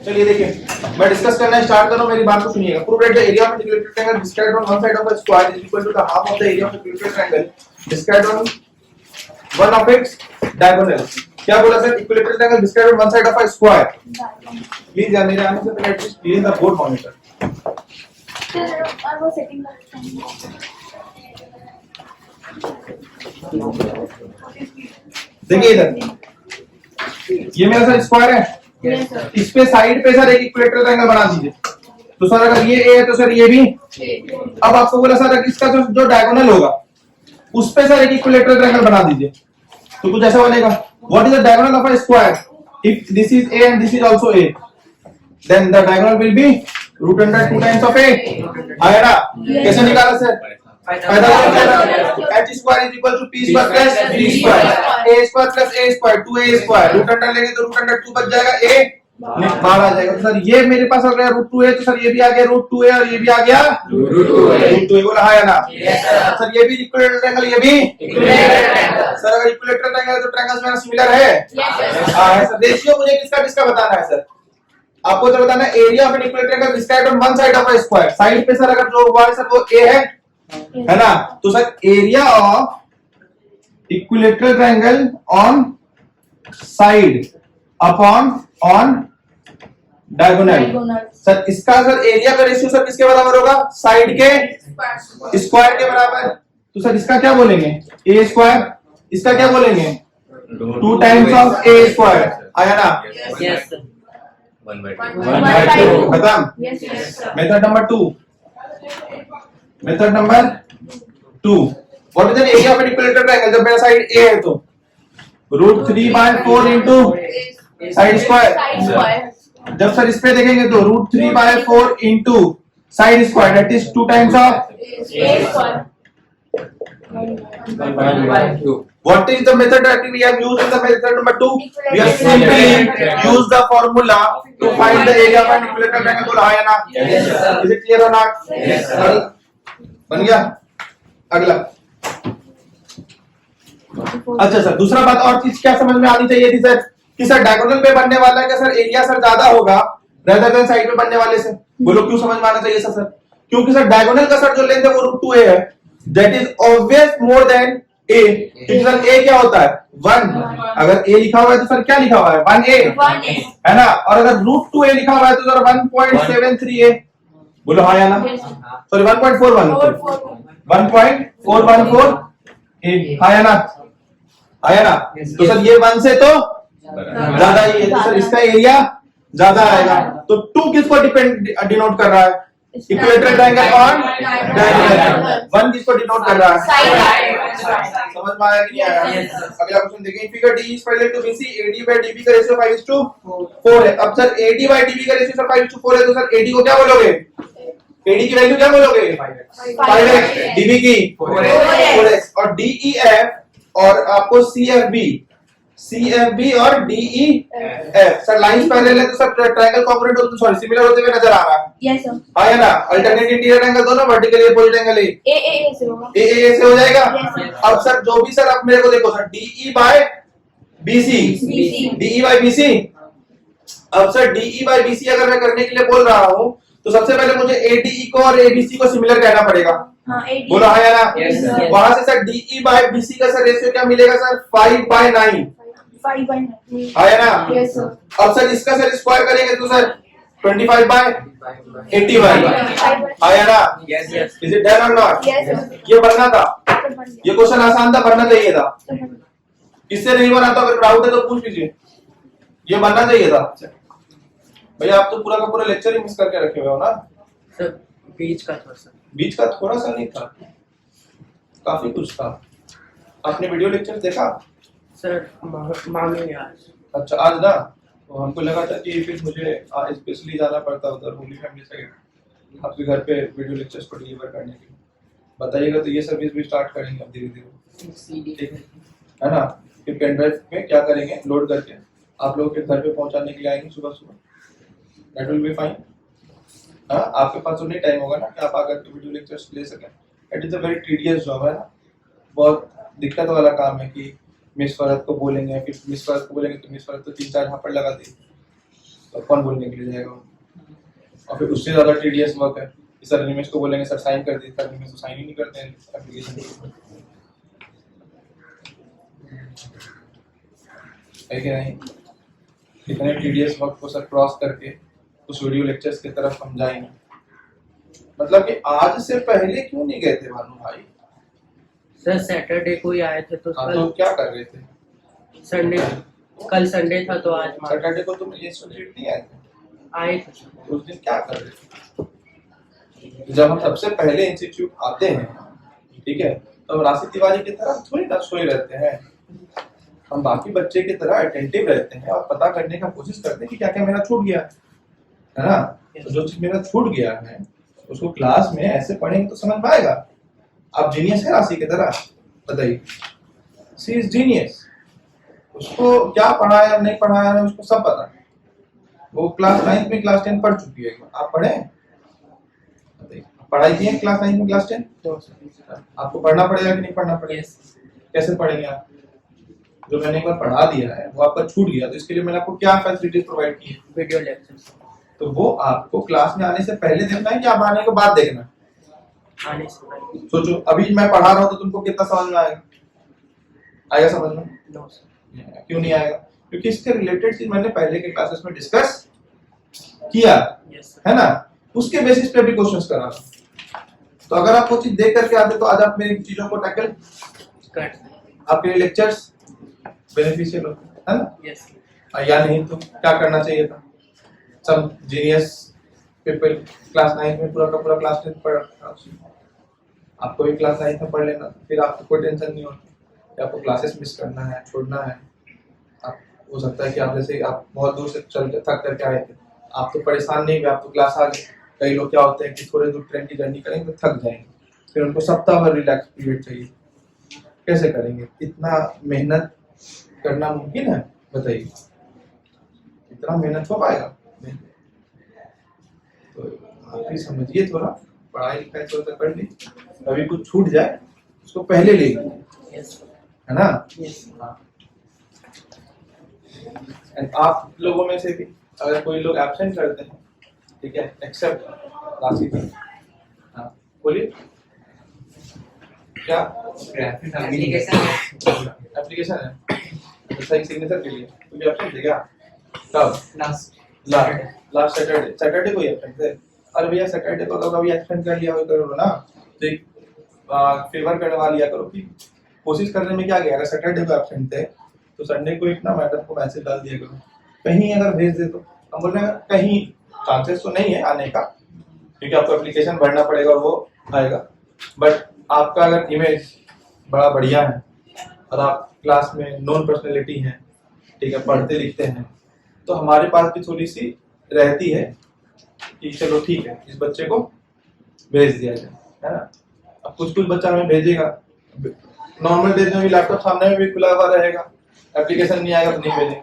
चलिए देखिए, मैं डिस्कस करना स्टार्ट कर रहा हूं, मेरी बात को सुनिएगा। Prove that the area of equilateral triangle described on one side of a square is equal to the half of the area of equilateral triangle described on one of its diagonal. क्या बोला sir? Equilateral triangle described on one side of a square. Please यार मेरे आने से पहले at least clean the board monitor. और वो setting देखिए इधर, ये मेरा सर स्क्वायर है, इस पे साइड पे सर एक इक्विलेटरल ट्रायंगल बना दीजिए। तो सर अगर ये ए है तो सर ये भी। अब आपको बोला सर इसका जो डायगोनल होगा उस पे सर एक इक्विलेटरल ट्रायंगल बना दीजिए। तो कुछ ऐसा बनेगा, what is the diagonal of a square? If this is a and this is also a, then the diagonal will be root under 2 times of a. आया ना? कैसे निकाला sir? h square is equal to p square plus b square, a square plus a square 2a square, root under लेंगे तो root under 2 बच जाएगा, a बाहर आ जाएगा। तो सर ये मेरे पास आ गया रूट 2a, तो सर ये भी आ गया रूट 2a और ये भी आ गया रूट 2a। बोला हाँ या ना? सर ये भी इक्विलेटरल ट्रायंगल, ये भी सर अगर इक्विलेटरल ट्रायंगल है तो ट्रायंगल्स में सिमिलर है। हां है सर। रेशियो मुझे किसका किसका बताना है सर? आपको तो बताना है area of an equilateral triangle described on one side of a square. Side पे सर अगर जो हुआ है सर वो a है ना? तो sir area of equilateral triangle on side upon on diagonal. Sir इसका सर एरिया का रेशियो सर किसके बराबर होगा? साइड के स्क्वायर के बराबर। तो सर इसका क्या बोलेंगे? ए स्क्वायर। इसका क्या बोलेंगे? 2 टाइम्स ऑफ ए स्क्वायर। आया ना? यस 1/2 खत्म। Method number 2, method number 2, what is the area of an equilateral triangle? जब मेरा साइड ए है तो रूट 3/4 इनटू साइड स्क्वायर। जब सर इस पे देखेंगे तो root 3/4 into side square, that is 2 times of a square. What is the method that we have used in the method number 2? We have simply used the formula to find the area of an equilateral triangle. बोला हाँ या ना? Is it clear or not? Yes, sir. बन गया? अगला। अच्छा sir, दूसरा बात और चीज क्या समझ में आनी चाहिए थी सर कि सर डायगोनल पे बनने वाला है क्या सर एरिया सर ज्यादा होगा रेदर देन साइड पे बनने वाले से? बोलो क्यों समझ में आना चाहिए सर? क्योंकि सर डायगोनल का सर जो लेंथ है वो रूट 2a है, that is obvious more than a। क्योंकि सर a क्या होता है? 1। अगर a लिखा हुआ है तो सर क्या लिखा हुआ है? 1a है ना? और अगर रूट 2a लिखा हुआ है तो सर 1.73a। बोलो हाँ या ना? सॉरी 1.414 हाँ या ना? आया ना? तो सर ये 1 से तो ज्यादा ही है, तो सर इसका एरिया ज्यादा आएगा। तो 2 किसको डिनोट कर रहा है? Equilateral triangle on diagonal. 1 किसको डिनोट कर रहा है? समझ में आया कि नहीं आया? अगला क्वेश्चन देखिए। Figure D is parallel to BC, AD by DB का रेशियो 5:4 है। अब सर AD by DB का रेशियो सर 5:4 है, तो सर AD को क्या बोलोगे? AD की वैल्यू क्या बोलोगे? 5x, DB की 4x, और DEF और आपको CFB और DEF सर लाइंस पैरेलल है तो सर ट्रायंगल कॉन्ग्रुएंट होते, सॉरी सिमिलर होते हुए नजर आ रहा है। Yes sir. हाँ या ना? अल्टरनेट इंटीरियर एंगल दोनों वर्टिकली अपोजिट एंगल है, a से होगा। ए से हो जाएगा। Yes, sir. अब सर जो भी सर आप मेरे को देखो sir DE by BC, DE by BC। अब सर DE by BC अगर मैं करने के लिए बोल रहा हूँ तो सबसे पहले मुझे ADE को और ABC को सिमिलर कहना पड़ेगा। हाँ, बोलो हाँ या ना? Yes, sir. वहां से सर DE by BC का सर रेशियो क्या मिलेगा सर? 5/9। 5/9 हाँ या ना? Yes sir. अब सर इसका सर स्क्वायर करेंगे तो सर 25/81। हाँ या ना? Yes, yes. Is it done और नॉट? Yes sir. ये बनना था, ये क्वेश्चन आसान था, बनना चाहिए था। इससे नहीं बना तो अगर डाउट है तो पूछ लीजिए, ये बनना चाहिए था। भैया आप तो पूरा का पूरा लेक्चर ही मिस करके रखे हुए हो ना? सर बीच का थोड़ा सा, बीच का थोड़ा सा नहीं था, काफी कुछ था। आपने वीडियो लेक्चर देखा? सर मांगेंगे आज। अच्छा आज ना, तो हमको लगा था कि फिर मुझे स्पेशली जाना पड़ता उधर होली फैमिली साइड आपके घर पे वीडियो लेक्चर्स को डिलीवर करने के लिए। बताइएगा तो ये सर्विस भी स्टार्ट करेंगे अब धीरे धीरे, CD है ना? फिर पेन ड्राइव में क्या करेंगे, लोड करके आप लोगों के घर पे पहुंचाने के लिए आएंगे सुबह सुबह। That will be fine. हाँ, आपके पास तो नहीं टाइम होगा ना कि आप आकर के वीडियो लेक्चर्स ले सकें। It is a very tedious job है ना, बहुत दिक्कत वाला काम है कि मिस फरहत को बोलेंगे, फिर मिस फरहत को बोलेंगे तो मिस फरहत तो 3-4 झापड़ लगा देगी। तो कौन बोलने के लिए जाएगा? और फिर उससे ज्यादा टीडीएस वर्क है। सर निमेश को बोलेंगे सर साइन कर दीजिए, सर निमेश तो साइन ही नहीं करते हैं एप्लीकेशन है कि नहीं? इतने टीडीएस वर्क को सर क्रॉस करके उस वीडियो लेक्चर्स की तरफ हम जाएंगे। मतलब कि आज से पहले क्यों नहीं गए थे भानु भाई? सर सैटरडे को ही आए थे तो हाँ, तो क्या कर रहे थे? संडे, कल संडे था तो आज सैटरडे को तुम इंस्टीट्यूट नहीं आए थे? आए थे सर। तो उस दिन क्या कर रहे थे? जब हम सबसे पहले इंस्टीट्यूट आते हैं, ठीक है, तो राशि तिवारी की तरह थोड़ी ना सोए रहते हैं। हम बाकी बच्चे की तरह अटेंटिव रहते हैं और पता करने का कोशिश करते हैं कि क्या क्या मेरा छूट गया है ना। तो जो चीज मेरा छूट गया है उसको क्लास में ऐसे पढ़ेंगे तो समझ में आएगा। आप जीनियस है राशि की तरह, बताइए। सी इज जीनियस। उसको क्या पढ़ाया नहीं पढ़ाया है उसको सब पता है। वो क्लास 9 में क्लास 10 पढ़ चुकी है। आप पढ़े? बताइए, पढ़ाई की है क्लास 9 में क्लास 10? आपको पढ़ना पड़ेगा कि नहीं पढ़ना पड़ेगा? कैसे पढ़ेंगे आप? जो मैंने एक बार पढ़ा दिया है वो आपका छूट गया, तो इसके लिए मैंने आपको क्या फैसिलिटीज प्रोवाइड की है? Video lecture. तो वो आपको क्लास में आने से पहले देखना है कि आप आने के बाद देखना है? आने से पहले। सोचो अभी मैं पढ़ा रहा हूँ तो तुमको कितना समझ में आएगा? आएगा समझ में? No sir. क्यों नहीं आएगा? क्योंकि इसके रिलेटेड चीज मैंने पहले के क्लासेस में डिस्कस किया है ना। उसके बेसिस पे भी क्वेश्चंस करा रहा। तो अगर आप वो चीज देख करके आते तो आज आप मेरी चीजों को टैकल कर आपके लिए लेक्चर्स बेनिफिशियल होते है ना। यस या नहीं तो क्या करना चाहिए था? सब जीनियस पीपल क्लास 9 में पूरा का पूरा क्लास 10 पढ़ रखा। आपको भी क्लास 9 में पढ़ लेना, फिर आपको कोई टेंशन नहीं होती कि आपको क्लासेस मिस करना है, छोड़ना है। आप हो सकता है कि आप जैसे आप बहुत दूर से चल के थक करके आए थे, आप तो परेशान नहीं हुए, आप तो क्लास आ गए। कई लोग क्या होते हैं कि थोड़े दूर ट्रेन की जर्नी करेंगे तो थक जाएंगे, फिर उनको सप्ताह भर रिलैक्स पीरियड चाहिए। कैसे करेंगे? इतना मेहनत करना मुमकिन है? बताइए, इतना मेहनत हो पाएगा? तो आप भी समझिए थोड़ा, पढ़ाई लिखाई थोड़ा कर ली, कभी कुछ छूट जाए उसको पहले ले लीजिए, है ना। हाँ। आप लोगों में से भी अगर कोई लोग एब्सेंट करते हैं, ठीक है, एक्सेप्ट राशि का, हाँ बोलिए क्या एप्लीकेशन है? सही सिग्नेचर के लिए कोई एब्सेंट है क्या? कब? लास्ट सैटरडे को ही एब्सेंट थे। अरे भैया सैटरडे को तो कभी एब्सेंट कर लिया हो करो ना, तो एक फेवर करवा लिया करो कि कोशिश करने में क्या गया। अगर सैटरडे को एब्सेंट थे तो संडे को इतना मैडम को मैसेज डाल दिया करो, कहीं अगर भेज दे तो। हम बोल रहे हैं कहीं चांसेस तो नहीं है आने का, क्योंकि आपको एप्लीकेशन भरना पड़ेगा और वो आएगा। बट आपका अगर इमेज बड़ा बढ़िया है और आप क्लास में नॉन पर्सनैलिटी हैं, ठीक है, पढ़ते लिखते हैं, तो हमारे पास भी थोड़ी सी रहती है कि चलो ठीक है इस बच्चे को भेज दिया जाए, है ना। अब कुछ बच्चा हमें भेजेगा, नॉर्मल डेज में भी लैपटॉप सामने में भी खुला हुआ रहेगा, एप्लीकेशन नहीं आएगा तो नहीं भेजेंगे,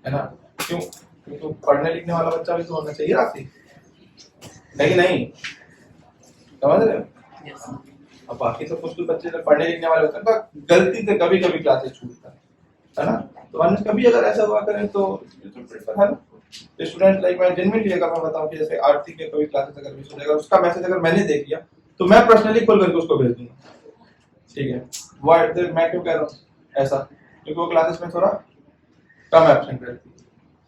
है ना। क्यों? क्योंकि पढ़ने लिखने वाला बच्चा भी तो होना चाहिए राशि, नहीं नहीं, समझ रहे हो। अब बाकी तो कुछ बच्चे जब पढ़ने लिखने वाले होते हैं गलती से कभी कभी क्लासेस छूटता है ना। तो हमने कभी अगर ऐसा हुआ करें तो है ना, स्टूडेंट लाइक मैं जेन्युइनली अगर मैं बताऊं कि जैसे आरती के कोई क्लासेस अगर मिस हो जाएगा, उसका मैसेज अगर मैंने देख लिया तो मैं पर्सनली खोल करके उसको भेज दूंगा, ठीक है। व्हाट मैं क्यों कह रहा हूँ ऐसा? क्योंकि वो क्लासेस में थोड़ा कम एब्सेंट रहती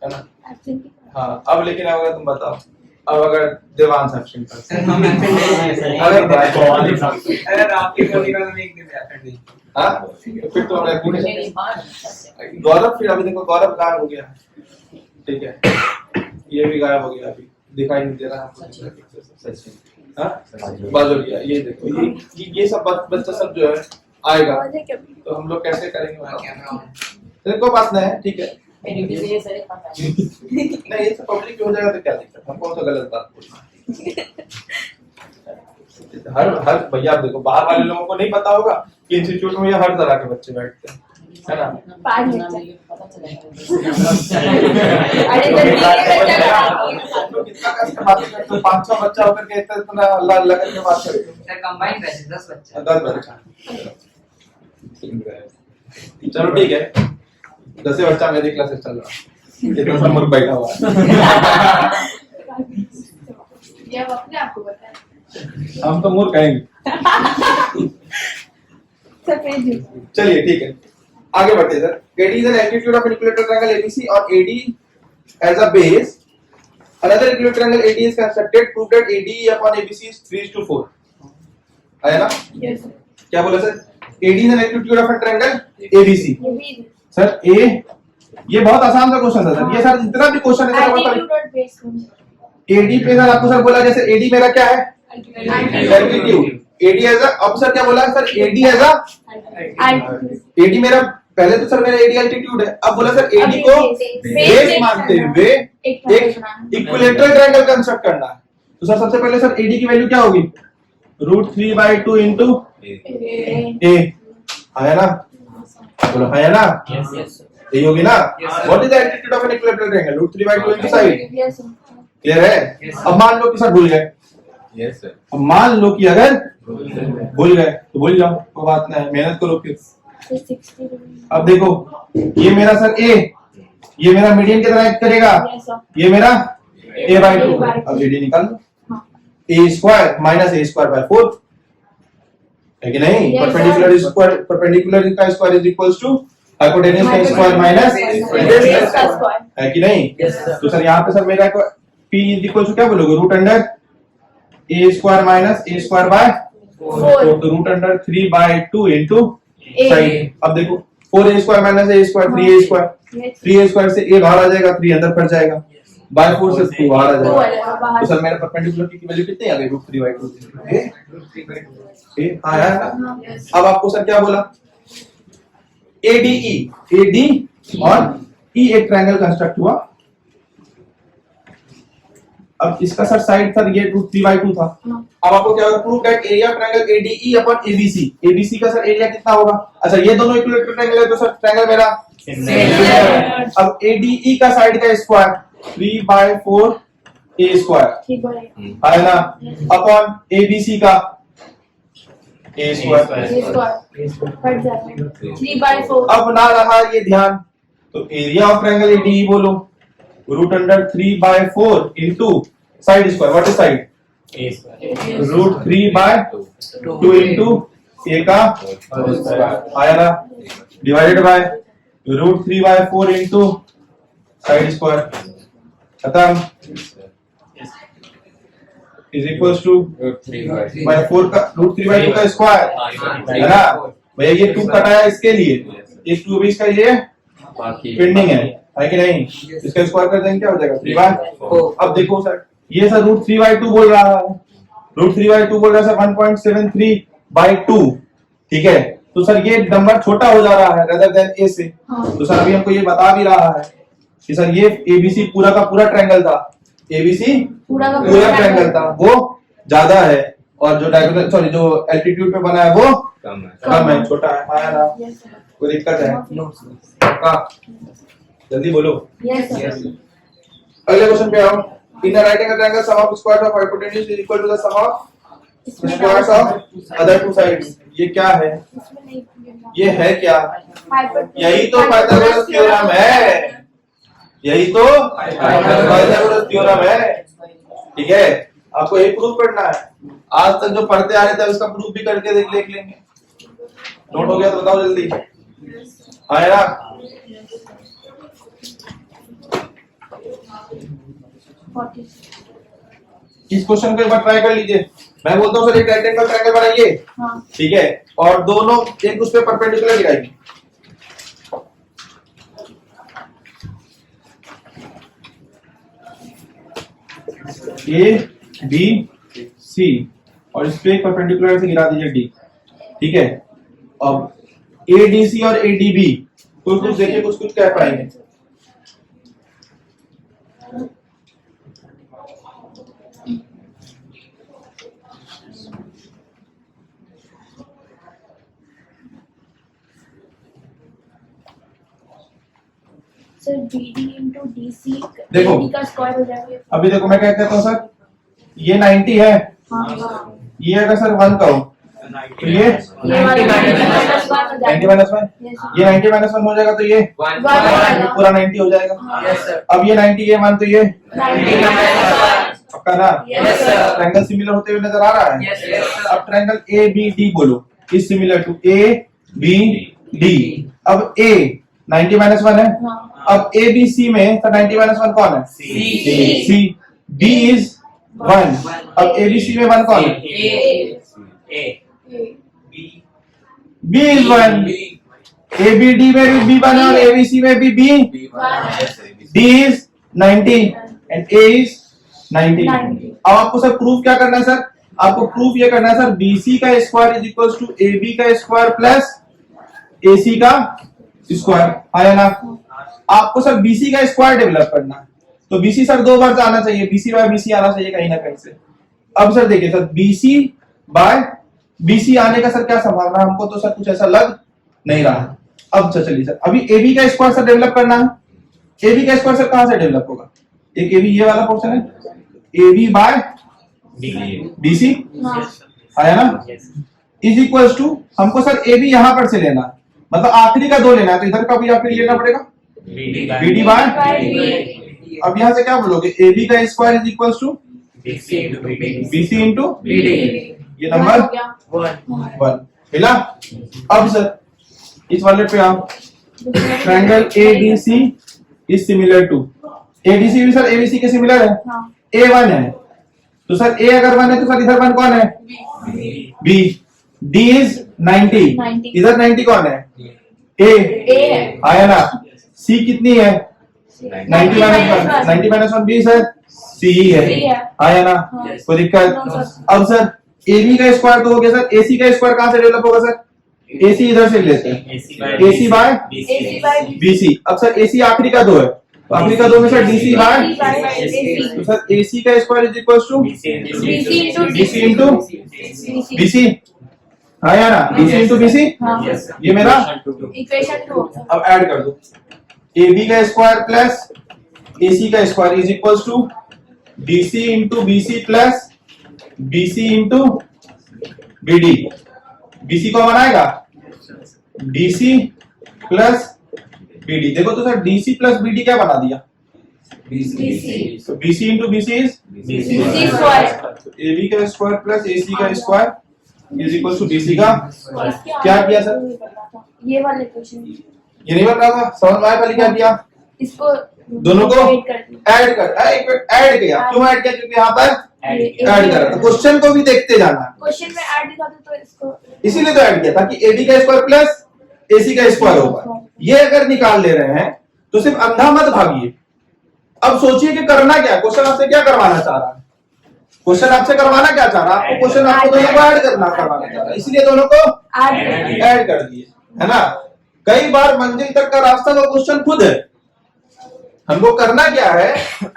है ना। हाँ, अब लेकिन अगर तुम बताओ, अब अगर देवांश एब्सेंट करते हैं, अगर आपकी बॉडी में एक दिन एब्सेंट नहीं, हाँ फिर तो गौरव, फिर अभी देखो गौरव गायब हो गया, ठीक है, ये भी गायब हो गया, अभी दिखाई नहीं दे रहा है। बाजू गया, ये देखो ये सब बच्चा सब जो है आएगा, तो हम लोग कैसे करेंगे? कोई बात नहीं है, ठीक है। नहीं ये सब पब्लिक हो जाएगा तो क्या दिक्कत, हम कौन सा गलत बात बोलना। हर भैया आप देखो, बाहर वाले लोगों को नहीं पता होगा कि इंस्टीट्यूट में हर तरह के बच्चे बैठते हैं, है ना। कितना कष्ट बातें करते हो, 500 बच्चा होकर के इतना अल्लाह अल्लाह करके बात करते हो। कंबाइन बैच 10 बच्चा, 10 बच्चा, चलो ठीक है, 10 बच्चा मेरी क्लासेस चल रहा, कितना सा मूर्ख बैठा हुआ है। ये अब अपने आपको बताए। हम तो मूर्ख कहेंगे। सफेद जूस। चलिए ठीक है, आगे बढ़ते हैं sir. AD is an altitude of an equilateral triangle ABC or AD as a base. Another equilateral triangle AD is constructed. Prove that AD upon ABC is 3:4. आया ना? Yes sir. क्या बोला sir? AD is an altitude of a triangle ABC. ये भी sir A, ये बहुत आसान सा क्वेश्चन था सर। ये सर जितना भी क्वेश्चन है सर एल्टीट्यूड और बेस में। AD पे सर आपको सर बोला जैसे AD मेरा क्या है? एल्टीट्यूड। AD एज अब सर क्या बोला sir? AD as altitude. AD मेरा पहले तो सर मेरा AD एल्टीट्यूड है, अब बोला सर AD अभी को बेस बेस मानते हुए एक इक्विलेटरल ट्रायंगल कंस्ट्रक्ट करना है। तो सर सबसे पहले सर AD की वैल्यू क्या होगी? √3/2 इनटू A। आया ना? बोलो आया ना? Yes, yes, sir. यही होगी ना? Yes, sir. What is the altitude of an equilateral triangle? √3/2 into side. Yes sir. Clear है? Yes, sir. अब मान लो कि सर भूल गए, यस सर। अब मान लो कि अगर भूल गए तो भूल जाओ, कोई बात नहीं, मेहनत करो फिर। 60। अब देखो ये मेरा सर A, ये मेरा मीडियन कितना एक्ट करेगा? Yes sir. ये मेरा A/2। अब AD निकाल लो। हाँ। A² माइनस A²/4 है कि नहीं? Yes, परपेंडिकुलर स्क्वायर, परपेंडिकुलर का square is equals to hypotenuse का स्क्वायर माइनस बेस का स्क्वायर। है कि नहीं? Yes, sir. तो सर यहाँ पे सर मेरा P इज इक्वल टू क्या बोलोगे? √A² minus A²/4। तो √3/2 इनटू साइड। अब देखो 4A² minus A² 3A²। 3A² से A बाहर आ जाएगा, 3 अंदर पड़ जाएगा, बाय 4 से 2 बाहर आ दो जाएगा। आ जाएगा बाहर। तो सर मेरा परपेंडिकुलर की वैल्यू कितनी आ गई? √3/2। हाँ यार। अब आपको सर क्या बोला? ADE, AD और E एक ट्रायंगल कंस्ट्रक्ट हुआ। अब इसका सर साइड सर ये √3/2 था। अब आपको क्या होगा? Prove that area of triangle ADE upon ABC। ABC का सर एरिया कितना होगा? अच्छा ये दोनों इक्विलेटरल ट्रायंगल है तो सर ट्रायंगल मेरा अब ADE का साइड का स्क्वायर 3/4 A²। ठीक है। है ना? अपॉन ABC का A²। ये स्क्वायर कट जाएगा। 3/4। अब ना रहा ये ध्यान, तो एरिया ऑफ ट्रायंगल ADE बोलो √3/4 into side square. What is side? √3/2 into A का आया ना? Divided by √3/4 into side square. खत्म। इज इक्वल्स टू √3/4 का √3/2 का स्क्वायर है ना भैया? ये 2 कटाया इसके लिए, इस 2 भी इसका ये पेंडिंग है कि नहीं? इसका स्क्वायर कर देंगे क्या हो जाएगा? 3/4। अब देखो सर ये सर √3/2 बोल रहा है, √3/2 बोल रहा है सर 1.73/2। ठीक है, तो सर ये नंबर छोटा हो जा रहा है रेदर देन A से। तो सर अभी हमको ये बता भी रहा है कि सर ये ABC पूरा का पूरा ट्रायंगल था, ABC पूरा का पूरा ट्रायंगल था, वो ज्यादा है, और जो डायगोनल सॉरी जो एल्टीट्यूड पे बना है वो कम है, छोटा है। आया ना? Yes sir. कोई दिक्कत है? No, sir. पक्का? जल्दी बोलो। Yes sir. अगले क्वेश्चन पे आओ। In the right angle triangle sum of squares of hypotenuse is equal to the sum of squares of other two sides. ये क्या है? ये है क्या? यही तो पाइथागोरस थ्योरम है, यही तो पाइथागोरस थ्योरम है। ठीक है, आपको यही प्रूफ करना है। आज तक जो पढ़ते आ रहे थे उसका प्रूफ भी करके देख लेंगे। नोट हो गया तो बताओ जल्दी। आया ना? इस क्वेश्चन को एक बार ट्राई कर लीजिए। मैं बोलता हूँ सर एक राइट एंगल ट्रायंगल बनाइए। हाँ। ठीक है, और दोनों एक उस पे परपेंडिकुलर गिराइए। ABC और इस पे परपेंडिकुलर से गिरा दीजिए D। ठीक है, अब ADC और ADB कुछ कुछ देखिए, कुछ कुछ कह पाएंगे। सर BD into DC देखो। AD का स्क्वायर हो जाएगा। अभी देखो मैं क्या कहता हूँ सर, ये 90 है, हाँ। ये अगर सर 1 का हो तो ये 90 minus 1 हो 90 जाएगा। Minus 1, Yes, sir. ये 90 माइनस 1 हो जाएगा तो ये वन वन हो जाएगा। पूरा 90 हो जाएगा। Yes, sir. अब ये 90 ये मान तो ये 90 minus 1। पक्का ना? Yes, sir. ट्रायंगल सिमिलर होते हुए नजर आ रहा है। Yes, yes, sir. अब ट्रायंगल ए बी डी बोलो, is similar to A B D. अब ए 90 माइनस 1 है, हाँ। अब ए बी सी में तो 90 माइनस 1 कौन है? C. सी। डी इज 1, अब ए बी सी में 1 कौन है? A. B is 1। A B D में भी बी 1 है और ए बी सी में भी B. D is 90 and A is 90। 90। अब आपको सर प्रूफ क्या करना है सर? आपको प्रूफ ये करना है सर, BC का square is equal to AB का स्क्वायर प्लस AC का स्क्वायर, आया ना? आपको सर BC का स्क्वायर डेवलप करना है, तो BC सर 2 बार आना चाहिए, BC बाय BC आना चाहिए कहीं ना कहीं से। अब सर देखिए सर, BC बाय BC आने का सर क्या संभावना है? हमको तो सर कुछ ऐसा लग नहीं रहा। अब सर चलिए सर, अभी AB का स्क्वायर सर डेवलप करना है। AB का स्क्वायर सर कहां से डेवलप होगा? एक AB ये वाला पोर्शन है, AB बाय BC आया ना? इज इक्वल टू हमको सर AB यहां पर से लेना, मतलब आखिरी का 2 लेना है, तो इधर का भी आखिरी लेना पड़ेगा BD बाय। अब यहां से क्या बोलोगे? AB का square is equal to BC into ये नंबर 1 मिला। अब सर इस वाले पे आप triangle ABC is similar to, ADC भी सर ABC के सिमिलर है, हाँ। A1 है, तो सर A अगर 1 है तो सर इधर 1 कौन है? B। D is 90, 90। इधर 90 कौन है? A है। आया ना? C कितनी है? 90 माइनस 1, 90 माइनस 1 20 है, C ही है, C है। आया ना? हाँ। कोई दिक्कत? No, sir। अब सर AB का स्क्वायर तो हो गया सर, AC का स्क्वायर कहां से डेवलप होगा सर? AC इधर से लेते हैं, AC by AC by BC। अब सर AC आखिरी का 2 है, तो आखिरी का 2 में सर DC बाय, AC। तो सर AC का square is equal to BC into BC, आया ना? BC इंटू BC, हाँ। ये मेरा इक्वेशन 2। अब ऐड कर दो, AB का स्क्वायर प्लस AC का square is equal to BC into BC plus BC into BD। BC को बनाएगा DC प्लस BD। देखो तो सर DC प्लस BD क्या बना दिया? तो BC into BC is BC square. AB का स्क्वायर प्लस AC का square is equal to BC का। क्या किया सर? ये वाले क्वेश्चन ये नहीं बन रहा था, समझ में आया? पहले क्या किया? इसको दोनों को ऐड कर दिया। ऐड किया। क्यों ऐड किया? क्योंकि यहाँ पर ये ऐड करा, तो क्वेश्चन को भी देखते जाना, क्वेश्चन में ऐड दिखा दो तो इसको इसीलिए तो ऐड किया ताकि AB का स्क्वायर प्लस AC का स्क्वायर होगा। ये अगर निकाल ले रहे हैं तो सिर्फ अंधा मत भागिए। अब सोचिए कि करना क्या, क्वेश्चन आपसे क्या करवाना चाह रहा है? क्वेश्चन आपसे करवाना क्या चाह रहा है? आपको क्वेश्चन आपको दोनों को ऐड करना करवाना चाह रहा है, इसलिए दोनों को ऐड ऐड कर दिए, है ना? कई बार मंजिल तक का रास्ता का क्वेश्चन खुद है, हमको करना क्या है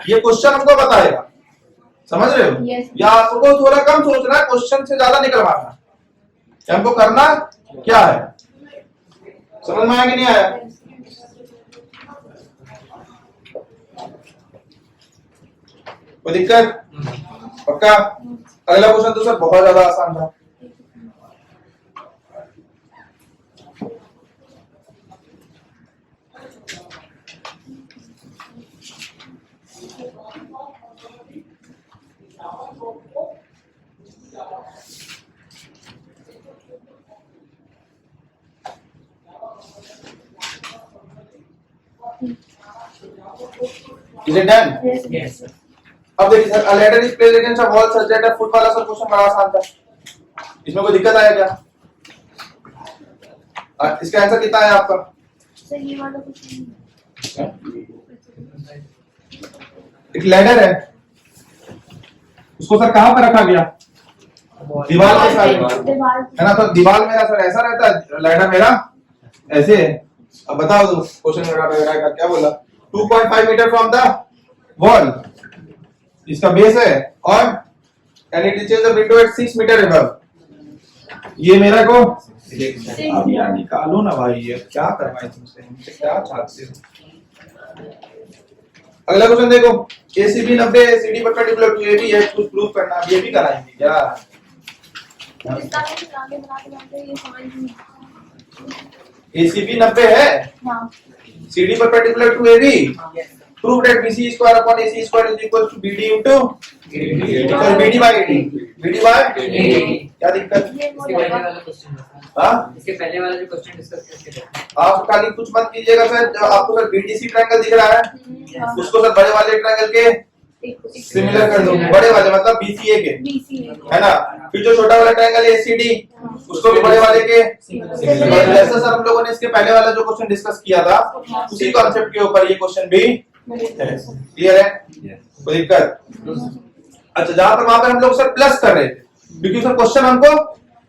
ये क्वेश्चन हमको बताएगा, समझ रहे हो? Yes. या आपको थोड़ा कम सोचना है, क्वेश्चन से ज्यादा निकलवाना है। हमको करना क्या है, समझ में आया कि नहीं आया? कोई दिक्कत? पक्का? अगला क्वेश्चन तो सर बहुत ज्यादा आसान था। Is it done? Yes, sir. अब देखिए sir, a ladder is placed against a wall such that a foot वाला सर क्वेश्चन बड़ा आसान था, इसमें कोई दिक्कत आया क्या? इसका आंसर कितना है आपका? सर ये वाला क्वेश्चन एक लैडर है, उसको सर कहां पर रखा गया? दीवार के साथ, दीवार है ना? तो दीवार मेरा सर ऐसा रहता है, लैडर मेरा ऐसे है। अब बताओ तो क्वेश्चन का क्या बोला? 2.5 मीटर फ्रॉम द वॉल, इसका बेस है, और and it reaches the window at 6 metre above. ये मेरा को अब यार निकालो ना भाई, ये क्या करवाए तुमसे, हमसे क्या चाहते हो? अगला क्वेश्चन देखो, ACB 90 CD perpendicular to AB है, कुछ प्रूफ करना। अब ये भी कराएंगे क्या? जितना भी आगे बनाते ये समझ नहीं। एसीबी 90 है, हाँ CD perpendicular to AB, prove that BC square upon AC square is equal to BD into BD by AD, BD by AD। क्या दिक्कत? ये हो इसके पहले जाएगा। वाला क्वेश्चन हाँ, इसके पहले वाला जो क्वेश्चन डिस्कस करके थे आप खाली कुछ मत कीजिएगा सर, जो आपको सर BDC ट्रायंगल दिख रहा है हाँ। उसको सर बड़े वाले ट्रायंगल के सिमिलर कर दो, बड़े वाले मतलब BCA के, BC है ना। फिर जो छोटा वाला ट्रायंगल है ACD उसको भी बड़े वाले के सिमिलर। जैसा सर हम लोगों ने इसके पहले वाला जो क्वेश्चन डिस्कस किया था उसी कॉन्सेप्ट के ऊपर ये क्वेश्चन भी क्लियर है, कोई दिक्कत? अच्छा, जहां पर वहां पर हम लोग सर प्लस कर रहे थे क्योंकि सर क्वेश्चन हमको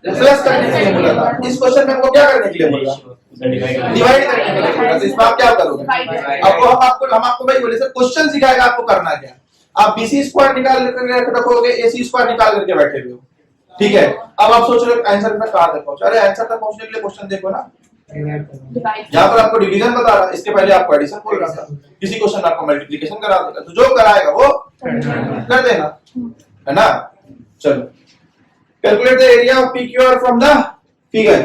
प्लस करने के लिए बोला था, इस क्वेश्चन में हमको क्या करने के लिए बोला? डिवाइड करने के लिए बोला। तो इसमें आप क्या करोगे? हम आपको भाई बोले सर क्वेश्चन सिखाएगा आपको करना क्या। आप BC स्क्वायर निकाल करके रखोगे, AC स्क्वायर निकाल करके बैठे हुए हो, ठीक है। अब आप सोच रहे हो आंसर में कहां तक पहुंचा, अरे आंसर तक पहुंचने के लिए क्वेश्चन देखो ना, यहाँ पर आपको डिवीजन बता रहा है, इसके पहले आपको एडिशन बोल रहा था, किसी क्वेश्चन में आपको मल्टीप्लिकेशन करा देगा, तो जो कराएगा वो कर देना, है ना। चलो, calculate the area of PQR from the figure.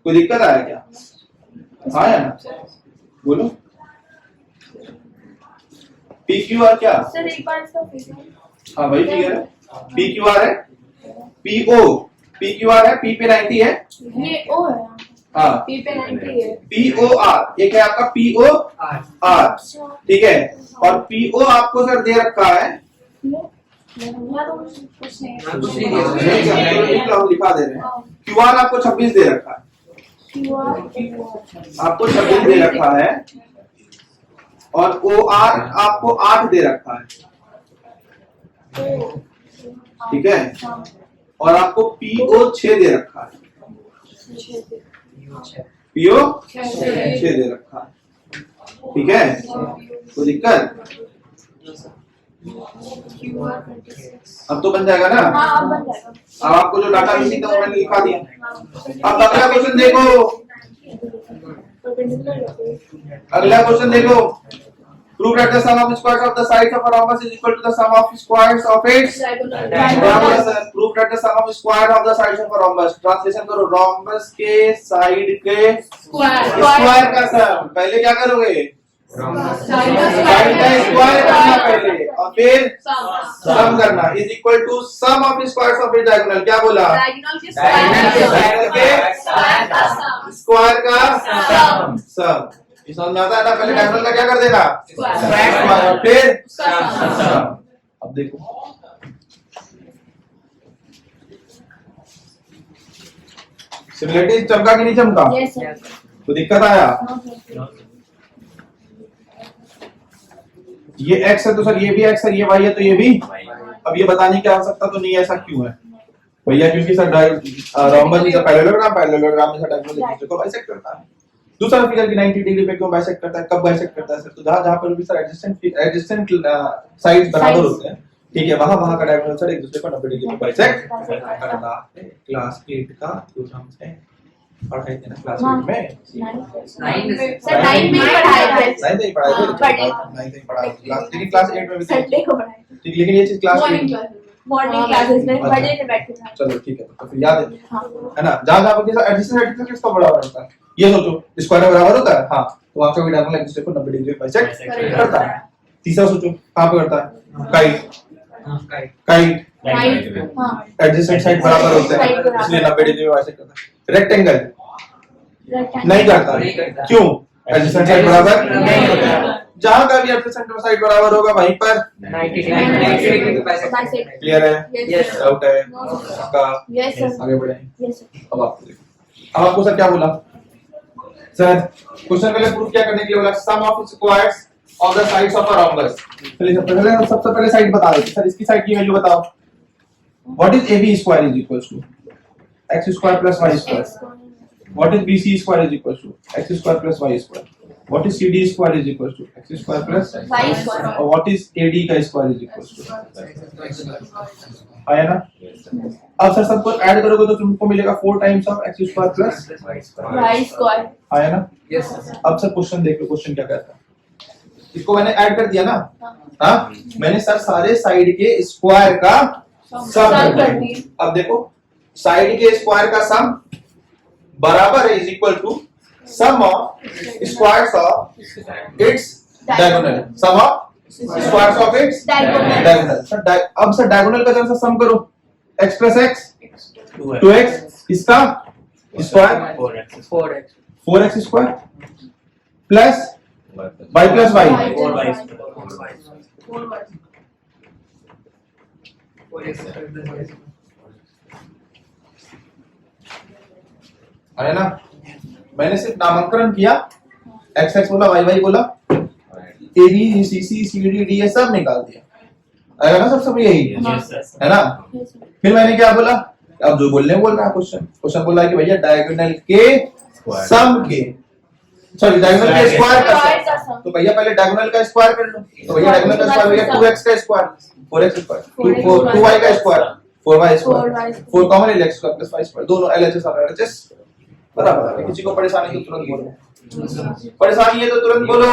कोई दिक्कत आया क्या? आया ना, बोलो। PQR क्या? सर एक बार इसका फिगर। हाँ वही फिगर है, PQR है, PQR है, P पे 90 है, ये O है, हाँ P पे 90 है, POR, एक है आपका POR, ठीक है। और PO आपको सर दे रखा है, यहाँ तो कुछ नहीं है। कुछ नहीं दिया। हम लिखा दे रहे हैं। QR आपको 26 दे रखा है, आपको 26 दे रखा है, और OR आपको 8 दे रखा है, ठीक है। और आपको PO 6 दे रखा है, PO 6 दे रखा है, ठीक है। कोई दिक्कत? अब तो बन जाएगा ना। हाँ अब बन जाएगा। अब आपको जो डाटा मिसिंग था वो मैंने लिखा दिया। अब अगला क्वेश्चन देखो, अगला क्वेश्चन देखो। Prove that the sum of squares of the sides of a rhombus is equal to the sum of squares of its rhombus। Prove that the sum of square of the sides of a rhombus। Translation करो, rhombus के side के square का सम। पहले क्या करोगे? Side का square करना पहले, और फिर सम करना। Is equal to sum of squares of it diagonal. क्या बोला? डायगोनल के स्क्वायर का सम। ये समझ में आता है ना? पहले डायगोनल का क्या कर देना? स्क्वायर, फिर सम। अब देखो, सिमिलरिटी चमका कि नहीं चमका? तो दिक्कत आया? ये x है तो सर ये भी x है, ये y है तो ये भी। अब ये बताने की आवश्यकता तो नहीं है, ऐसा क्यों है भैया? क्योंकि sir rhombus is a parallelogram, parallelogram में सर डायगोनल एक दूसरे को बाइसेक्ट करता है। दूसरा फिगर की 90 डिग्री पे क्यों बाइसेक्ट करता है, कब बाइसेक्ट करता है सर? तो जहां जहां पर भी सर एडजेसेंट साइड्स बराबर होते हैं, ठीक है, वहां का डायगोनल सर एक दूसरे को 90 डिग्री पे बाइसेक्ट करता है। क्लास 8 का थ्योरम से पढ़ाई थी ना क्लास 8 में? सर 9 में पढ़ाया था। नहीं नहीं पढ़ाई नहीं पढ़ाया क्लास 8 में भी संडे को पढ़ाया था। ठीक, लेकिन ये चीज क्लास मॉर्निंग क्लासेस में बड़े से बैठे थे। चलो ठीक है, तो फिर याद है ना? जहां जहां पर एडजेसेंट साइड किसका बराबर होता है? ये सोचो, स्क्वायर बराबर होता है, हाँ, तो आपका भी डायगोनल एक दूसरे को 90 डिग्री बाइसेक्ट करता है। तीसरा सोचो, कहां पे करता है? काइट एडजेसेंट साइड बराबर होते हैं इसलिए 90 डिग्री बाइसेक्ट करता है। रेक्टेंगल नहीं करता, क्यों? एडजेसेंट साइड बराबर नहीं होता है। जहां का भी एडजेसेंट साइड बराबर होगा वहीं पर 90 डिग्री बाइसेक्ट। क्लियर है? डाउट है आपका? Yes sir. आगे बढ़े। Yes sir. अब आपको देखो, अब आपको सर क्या बोला? सर क्वेश्चन पहले प्रूफ क्या करने के लिए बोला? Sum of squares of the sides of a rhombus. चलिए सबसे पहले साइड बता देते। सर इसकी साइड की वैल्यू बताओ। What is AB square is equals to x square plus y square. What is BC square is equals to x square plus y square. What is CD square is equals to x square plus y square. और what is AD का square is equals to, आया ना? अब sir सबको add करोगे तो तुमको मिलेगा 4 times of x square plus y square. आया ना? यस। अब सर क्वेश्चन देखो, क्वेश्चन क्या कहता है? इसको मैंने ऐड कर दिया ना? हाँ, मैंने सर सारे साइड के स्क्वायर का सम कर दिया। अब देखो साइड के स्क्वायर का सम बराबर है is equal to sum of squares of its diagonal, sum of squares of its Diagonal. Diagonal. Sir अब सर डायगोनल का जरा सा सम करो, x प्लस x 2x इसका square 4x 4x 4x square plus y plus y 4y 4x है ना। मैंने सिर्फ नामकरण किया, x x बोला, y y बोला, a b c c c d d ये सब निकाल दिया, आएगा ना सब यही Yes, sir. है ना। फिर मैंने क्या बोला, अब जो बोलने बोल रहा है क्वेश्चन बोला है कि भैया डायगोनल के सम के, सॉरी डायगोनल के स्क्वायर का सम, तो भैया पहले डायगोनल का स्क्वायर कर लो। तो भैया डायगोनल का स्क्वायर भैया 2x का स्क्वायर 4x स्क्वायर 2y का स्क्वायर 4y स्क्वायर 4 कॉमन ले x square plus y square, दोनों LHS और LHS बराबर है। किसी को परेशानी है तो तुरंत बोलो, परेशानी है तो तुरंत बोलो।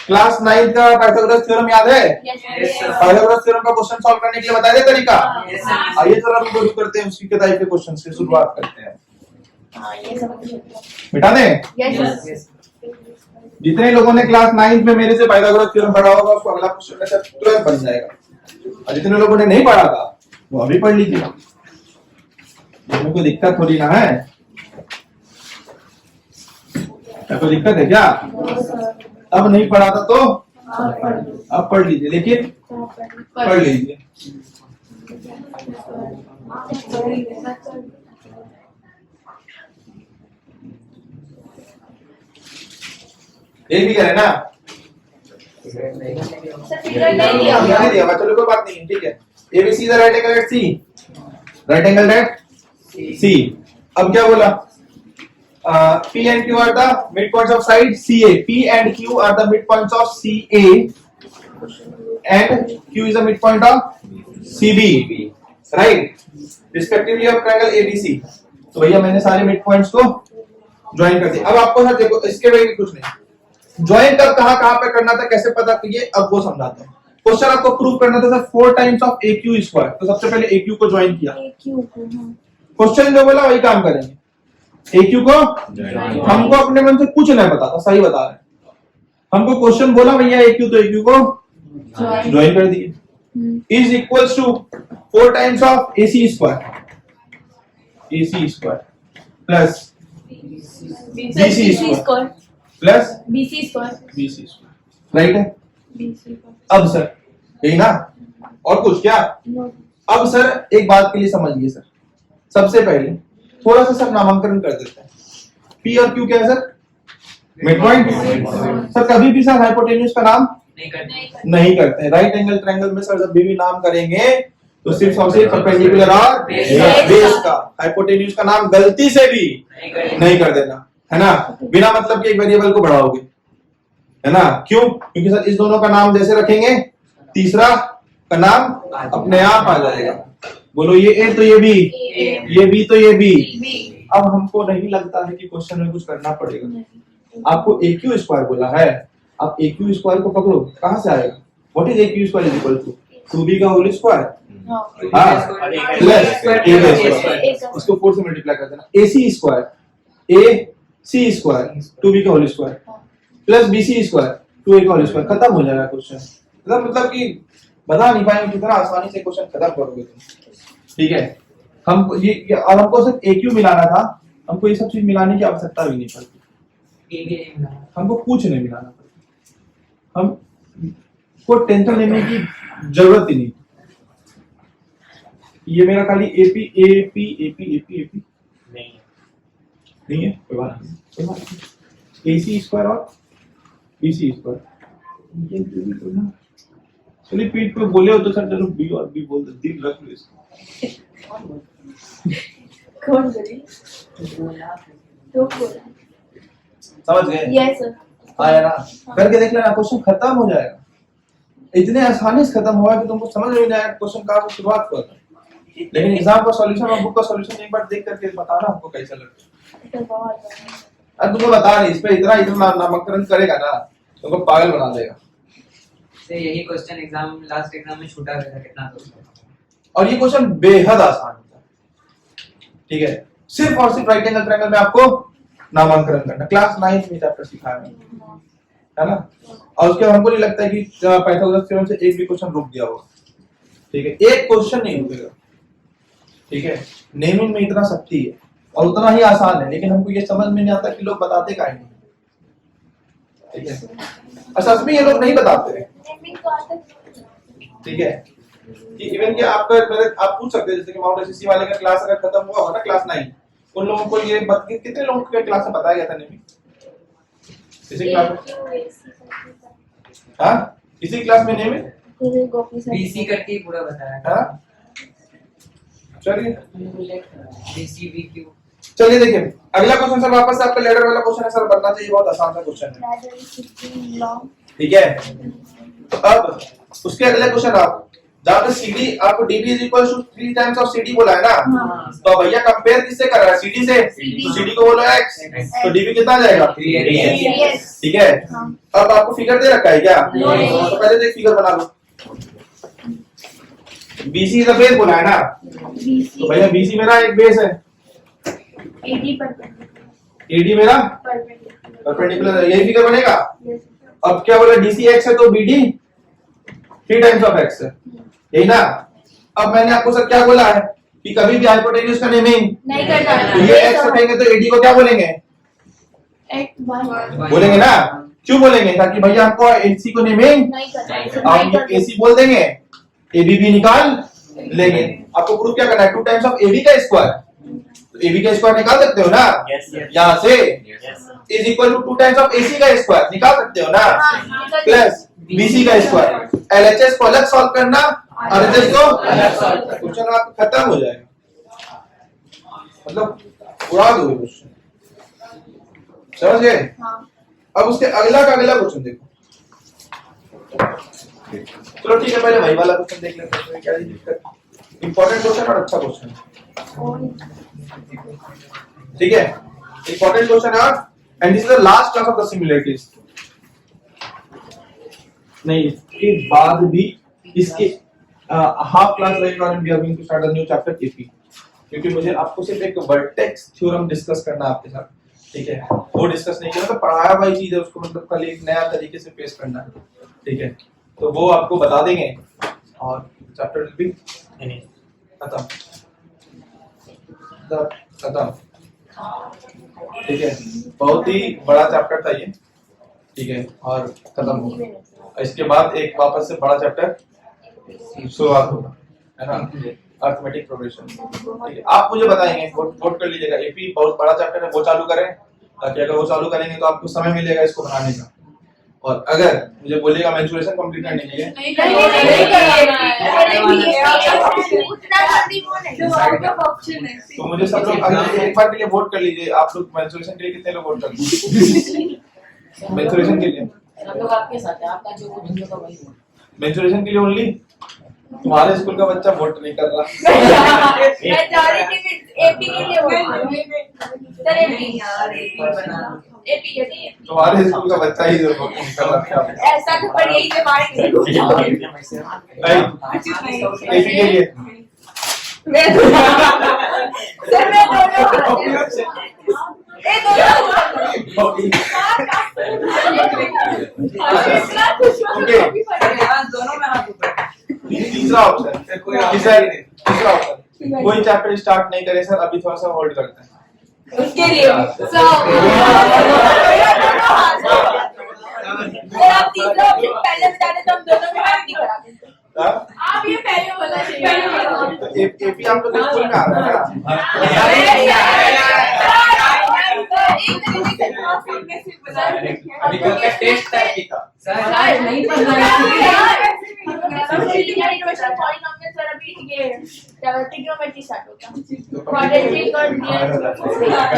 क्लास 9 का पाइथागोरस थ्योरम याद है? पाइथागोरस थ्योरम का क्वेश्चन सॉल्व करने के लिए बताया था तरीका। आइए जरा हम शुरू करते हैं, उसकी टाइप के क्वेश्चन से शुरुआत करते हैं। मिटा दें? जितने लोगों ने क्लास 9 में मेरे से पाइथागोरस थ्योरम पढ़ा होगा उसको अगला क्वेश्चन तुरंत बन जाएगा, और जितने लोगों ने नहीं पढ़ा था वो अभी पढ़ लीजिए, इसमें कोई दिक्कत थोड़ी ना है। कोई दिक्कत है क्या? अब नहीं पढ़ा था तो अब पढ़ लीजिए, लेकिन पढ़ लीजिए। एक भी करे ना, नहीं दिया चलो कोई बात नहीं, ठीक है। ABC is the right angle at C, right angle at C। अब क्या बोला, P and Q are the midpoints of side CA, P and Q are the midpoints of CA and Q is the midpoint of CB, right, respectively of triangle ABC। तो भैया मैंने सारे midpoints को join कर दिया। अब आपको sir देखो इसके बारे में कुछ नहीं, ज्वाइन कब कहां पे करना था, कैसे पता कीजिए, अब वो समझाता हूँ। क्वेश्चन आपको प्रूव करना था sir 4 times of AQ square, तो सबसे पहले AQ को ज्वाइन किया, क्वेश्चन जो बोला वही काम करेंगे। AQ को हमको अपने मन से कुछ नहीं पता था, सही बता रहे हैं, हमको क्वेश्चन बोला भैया AQ, तो AQ को ज्वाइन कर दिए। Is equals to 4 times of AC square plus BC square plus BC square, right है। अब सर यही ना, और कुछ क्या? अब सर एक बात के लिए समझिए सर, सबसे पहले थोड़ा सा सब नामांकन कर देते हैं। P और Q क्या है सर? Mid point. सर कभी भी सर हाइपोटेन्यूज का नाम नहीं करते हैं। राइट एंगल ट्रायंगल में सर जब भी नाम करेंगे तो सिर्फ और सिर्फ परपेंडिकुलर और बेस का, हाइपोटेन्यूज का नाम गलती से भी नहीं कर देना, है ना। बिना मतलब के एक वेरिएबल को बढ़ाओगे, है ना। क्यों? क्योंकि सर इस दोनों का नाम जैसे रखेंगे तीसरा का नाम अपने आप आ जाएगा। बोलो ये A तो ये B, ये B तो ये B। अब हमको नहीं लगता है कि क्वेश्चन में कुछ करना पड़ेगा। आपको AQ स्क्वायर बोला है, आप AQ स्क्वायर को पकड़ो, कहां से आएगा? What is AQ square is equal to 2B का होल स्क्वायर प्लस A इसको 4 से मल्टीप्लाई कर देना। AC square AC square 2B का whole square plus BC square 2A का होल स्क्वायर, खत्म हो जाएगा क्वेश्चन। मतलब कि बता नहीं पाएंगे कितना आसानी से क्वेश्चन खत्म करोगे तुम, ठीक है। हमको ये और हमको सिर्फ AQ मिलाना था, हमको ये सब चीज मिलाने की आवश्यकता भी नहीं पड़ती, हमको कुछ नहीं मिलाना पड़ता, हम को टेंशन लेने की जरूरत ही नहीं। ये मेरा खाली AP नहीं है, कोई बात नहीं। AC स्क्वायर और BC स्क्वायर, चलिए पीठ पे बोले हो तो सर चलो B और B बोल दो, दिल रख लो इसको। कौन बोली? तो बोला, समझ गए? Yes sir. आया ना, करके देख लेना, क्वेश्चन खत्म हो जाएगा। इतने आसानी से खत्म होगा कि तुमको समझ नहीं आएगा क्वेश्चन कहाँ से शुरुआत करना। लेकिन एग्जाम का सॉल्यूशन और बुक का सॉल्यूशन एक बार देख करके बताना हमको कैसा लगता है। अब तुमको बता रही, इस पे इतना नामकरण करेगा ना तुमको पागल बना देगा। से यही क्वेश्चन एग्जाम लास्ट एग्जाम में छूटा गया था, कितना तो और ये क्वेश्चन बेहद आसान होता है, ठीक है। सिर्फ और सिर्फ राइट एंगल ट्रायंगल में आपको नामांकन करना, क्लास 9 में चैप्टर सिखाया मैंने, है ना। और उसके हमको नहीं लगता है कि पाइथागोरस थ्योरम से एक भी क्वेश्चन रुक गया होगा, ठीक है। एक क्वेश्चन नहीं रुकेगा, ठीक है। नेमिंग में इतना शक्ति है और उतना ही आसान है, लेकिन हमको ये समझ में नहीं आता कि लोग बताते काहे नहीं, ठीक है। और सच में ये लोग नहीं बताते, ठीक है। कि इवन कि आपका आप पूछ सकते हैं, जैसे कि माउंट एसएससी वाले का क्लास अगर खत्म हुआ हो ना क्लास 9, उन लोगों को ये कितने लोगों के क्लास में बताया गया था नेमिंग? किसी क्लास में? हाँ, किसी क्लास में नेमिंग बीसी करके ही पूरा बताया। हाँ, चलिए बीसी बीक्यू। चलिए देखिए अगला क्वेश्चन सर, वापस से आपका लेडर वाला क्वेश्चन है सर, बनना चाहिए, बहुत आसान सा क्वेश्चन है, ठीक है। तो अब उसके अगले क्वेश्चन आप जहाँ पे CD आपको DB is equal to 3 times of CD बोला है ना, तो भैया कंपेयर किससे कर रहा है? CD से, तो CD को बोलो X, तो DB कितना आ जाएगा? 3x, ठीक है। अब आपको फिगर दे रखा है क्या? तो पहले एक फिगर बना लो। BC का बेस बोला है ना, तो भैया BC मेरा एक बेस है, AD मेरा परपेंडिकुलर, यही फिगर बनेगा। अब क्या बोला, DC X है तो BD 3 times of X है, यही ना। अब मैंने आपको सर क्या बोला है कि कभी भी हाइपोटेन्यूज का नेमिंग नहीं करना है, तो ये X रखेंगे तो AD को क्या बोलेंगे? बोलेंगे ना, क्यों बोलेंगे? ताकि भैया हमको AC को नेमिंग नहीं करना, आप AC बोल देंगे, AB भी निकाल लेंगे। आपको प्रूफ क्या करना है? 2 times of AB का स्क्वायर, तो AB का स्क्वायर निकाल सकते हो ना, यहाँ से is equal to 2 times of AC का स्क्वायर निकाल सकते हो ना, प्लस BC का स्क्वायर। LHS को अलग सॉल्व करना, RHS को अलग सॉल्व करना, क्वेश्चन आपका खत्म हो जाएगा, मतलब उड़ा दोगे क्वेश्चन, समझ गए? अब उसके अगला का अगला क्वेश्चन देखो। चलो ठीक है, पहले वही वाला क्वेश्चन देख लेते हैं, क्या दिक्कत। इंपॉर्टेंट क्वेश्चन और अच्छा क्वेश्चन, ठीक है। इंपॉर्टेंट क्वेश्चन है, and this is the last class of the similarities. नहीं, इसके बाद भी इसके हाफ क्लास रहेगा और we are going to start a new chapter AP, क्योंकि मुझे आपको सिर्फ एक वर्टेक्स थ्योरम डिस्कस करना है आपके साथ, ठीक है। वो डिस्कस नहीं किया तो पढ़ाया हुआ चीज है, उसको मतलब कल एक नया तरीके से पेश करना है, ठीक है। तो वो आपको बता देंगे और चैप्टर विल बी खत्म, खत्म, ठीक है। बहुत ही बड़ा चैप्टर था ये, ठीक है, और खत्म होगा। इसके बाद एक वापस से बड़ा चैप्टर शुरुआत होगा, है ना, अर्थमेटिक प्रोग्रेशन, ठीक है। आप मुझे बताएंगे, वोट कर लीजिएगा, एपी बहुत बड़ा चैप्टर है, वो चालू करें, ताकि अगर वो चालू करेंगे तो आपको समय मिलेगा इसको बनाने का। और अगर मुझे बोलेगा मेंस्ट्रुएशन कंप्लीट करने के लिए, तो मुझे सब लोग अगर एक बार के लिए वोट कर लीजिए। आप लोग मेंस्ट्रुएशन के लिए कितने लोग वोट कर मेंस्ट्रुएशन के लिए? हम लोग आपके साथ है, आपका जो कुछ होगा वही होगा। मेंस्ट्रुएशन के लिए ओनली? तुम्हारे स्कूल का बच्चा वोट नहीं कर रहा। तुम्हारे स्कूल का बच्चा ही जो वोट नहीं कर रहा। ऐसा तो पर यही से मारेंगे एपी के लिए सर मैं दोनों तीसरा ऑप्शन, तीसरा ऑप्शन, कोई चैप्टर स्टार्ट नहीं करे सर, अभी थोड़ा सा होल्ड करते हैं उसके लिए आप तीसरा ऑप्शन पहले बता दें तो हम दोनों में हाथ नहीं करा देते। आप ये पहले बोला चाहिए, तो एपी आप लोग स्कूल में आ रहा है ना? अभी कल का टेस्ट है एपी का सर नहीं पढ़ना है।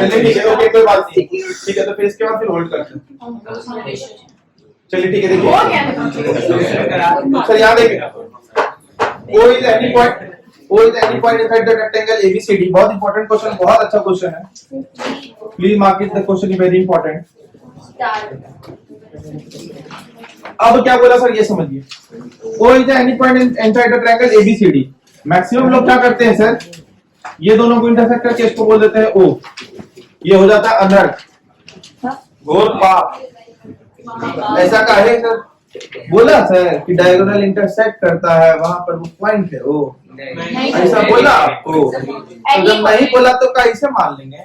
चलिए ठीक है, ओके कोई बात नहीं, ठीक है। तो फिर इसके बाद फिर होल्ड करते हैं, चलिए ठीक है। देखिए सर यहाँ देखिए, O is any point inside the rectangle ABCD, बहुत इंपॉर्टेंट क्वेश्चन, बहुत अच्छा क्वेश्चन है, please mark it, the question is very important. अब क्या बोला सर, ये समझिए, O is any point inside the triangle ABCD, maximum लोग क्या करते हैं सर, ये दोनों को इंटरसेक्ट करके इसको बोल देते हैं ओ, ये हो जाता है अनर्थ, घोर पाप। ऐसा काहे सर बोला सर कि डायगोनल इंटरसेक्ट करता है, वहां पर वो पॉइंट है ओ, ऐसा बोला आपको? तो जब नहीं बोला तो कैसे मान लेंगे?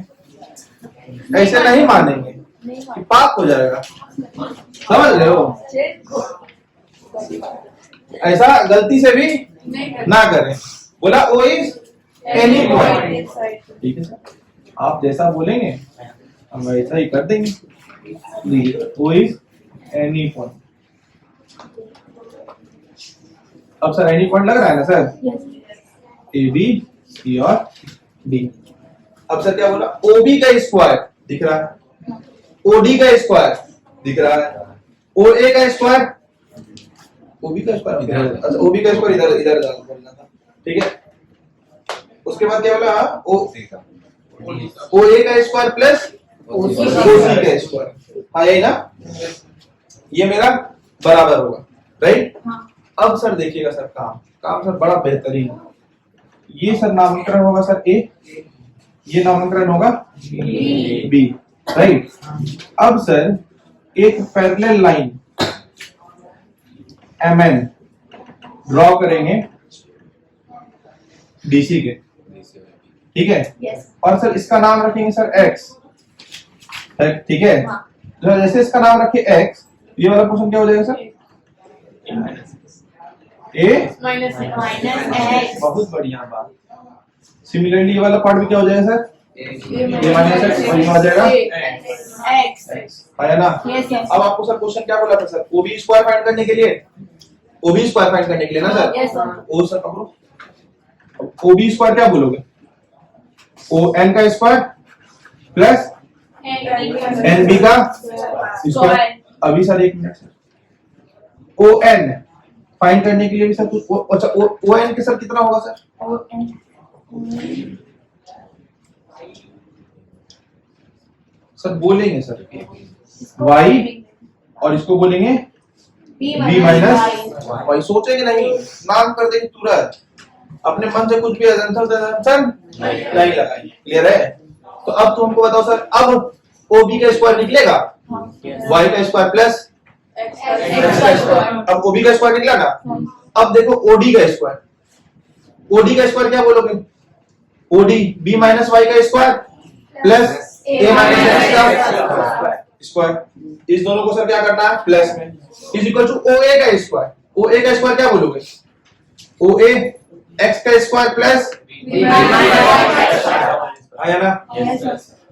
ऐसे नहीं मानेंगे कि पाप हो जाएगा, समझ रहे हो? ऐसा गलती से भी ना करें। बोला ओ इज एनी पॉइंट, ठीक है सर, आप जैसा बोलेंगे हम वैसा ही कर देंगे। O is any point. अब सर एनी पॉइंट लग रहा है ना सर? ए बी सी और डी। अब सर क्या बोला? ओबी का स्क्वायर दिख रहा है, ओडी का स्क्वायर दिख रहा है, ओए का स्क्वायर, ओबी का स्क्वायर दिख रहा है। अच्छा ओबी का स्क्वायर इधर इधर बोलना था, ठीक है। उसके बाद क्या बोला? ओ ओए का स्क्वायर प्लस ओसी का स्क्वायर, हाँ यही ना, ये मेरा बराबर होगा, राइट? अब सर देखिएगा सर काम सर बड़ा बेहतरीन। ये सर नामकरण होगा सर ए, ये नामकरण होगा बी, राइट? अब सर एक पैरेलल लाइन MN ड्रॉ करेंगे DC के, ठीक है? और सर इसका नाम रखेंगे सर X, ठीक है? तो जैसे इसका नाम रखे X, ये वाला क्वेश्चन क्या हो जाएगा सर? ए माइनस एक्स। बहुत बढ़िया बात। सिमिलरली ये वाला पार्ट भी क्या हो जाएगा सर? ए माइनस एक्स, और ये हो जाएगा एक्स, है ना? Yes yes. अब आपको सर क्वेश्चन क्या बोला था सर? ओबी स्क्वायर फाइंड करने के लिए, ओबी स्क्वायर फाइंड करने के लिए ना sir? Yes sir. O sir पकड़ो, ओबी स्क्वायर क्या बोलोगे? ओ एन का स्क्वायर प्लस एन बी का स्क्वायर। अभी सर एक minute sir, O N find करने के लिए भी सर कुछ, अच्छा ओ एन के सर कितना होगा सर? सर बोलेंगे सर y और इसको बोलेंगे b माइनस y। सोचेंगे नहीं, नाम कर देंगे तुरंत, अपने मन से कुछ भी assumption नहीं लगाइए, क्लियर है? तो अब तुमको बताओ सर, अब OB का स्क्वायर निकलेगा y का स्क्वायर प्लस x का स्क्वायर। अब OB का स्क्वायर निकला ना, अब देखो OD का स्क्वायर, OD का स्क्वायर क्या बोलोगे? OD b माइनस y का square plus a minus x का स्क्वायर। इस दोनों को सर क्या करना है? प्लस में, इज इक्वल टू OA का स्क्वायर। OA का स्क्वायर क्या बोलोगे? OA x का स्क्वायर प्लस आया ना,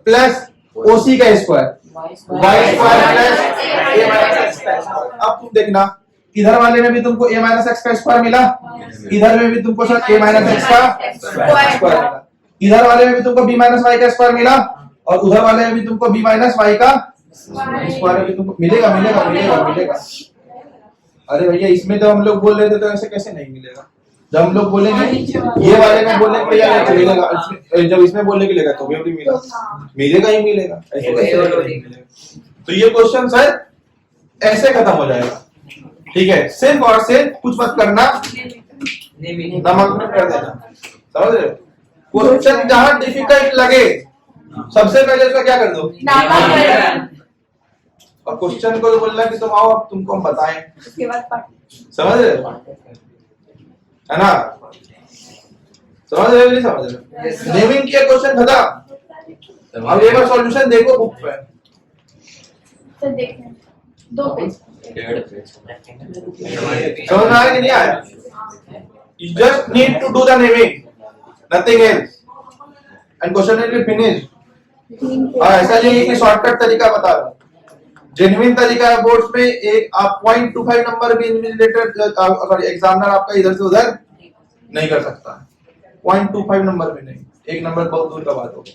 प्लस OC का square y square plus a minus x का स्क्वायर। अब तुम देखना, इधर वाले में भी तुमको a माइनस x का स्क्वायर मिला, इधर में भी तुमको सर a माइनस x का स्क्वायर मिला, इधर वाले में भी तुमको b माइनस y का स्क्वायर मिला, और उधर वाले में भी तुमको b माइनस y का स्क्वायर भी तुमको मिलेगा मिलेगा मिलेगा मिलेगा। अरे भैया इसमें तो हम लोग बोल रहे थे तो ऐसे कैसे नहीं मिलेगा? जब हम लोग बोलेंगे ये वाले में बोलने के भैया तो मिलेगा, जब इसमें बोलने के लिए तो भी मिलेगा ही मिलेगा, ऐसे कैसे? तो ये क्वेश्चन सर ऐसे खत्म हो जाएगा, ठीक है? सिर्फ और सिर्फ कुछ मत करना, नामांकन कर देना, समझ रहे? क्वेश्चन जहां डिफिकल्ट लगे सबसे पहले उसका क्या कर दो? नामांकन। और क्वेश्चन को तो बोलना कि तुम आओ अब तुमको हम बताएं, उसके बाद समझ रहे हो? है ना? समझ रहे हो नहीं समझ रहे? नेमिंग किया क्वेश्चन खत्म। अब एक बार सॉल्यूशन देखो बुक पे, तो देखते हैं 2 पेज। समझ में आया कि नहीं आया? You just need to do the naming, nothing else, and question will be finished. और ऐसा नहीं है कि शॉर्टकट तरीका बता रहा हूँ, जेन्युइन तरीका है। बोर्ड्स में एक आप 0.25 नंबर भी इन्विजिलेटर सॉरी एग्जामिनर आपका इधर से उधर नहीं कर सकता, 0.25 नंबर भी नहीं, 1 नंबर बहुत दूर का बात होगा।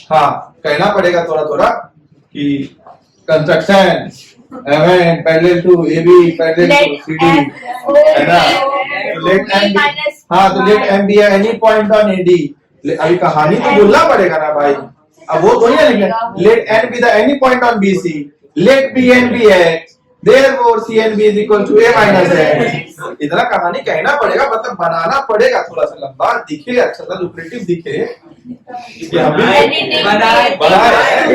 हाँ कहना पड़ेगा थोड़ा थोड़ा कि construction parallel to AB parallel to CD, है ना? लेट एम, हाँ तो let M be any point on AD। अभी कहानी तो बोलना पड़ेगा ना भाई, अब वो थोड़ी ना लिखना, let N be the any point on BC, let BN be X, Therefore C and B is equal to A minus X. इतना कहानी कहना पड़ेगा, मतलब बनाना पड़ेगा, थोड़ा सा लंबा दिखे, अच्छा सा लुक्रेटिव दिखे, कि हम भी बना रहे हैं,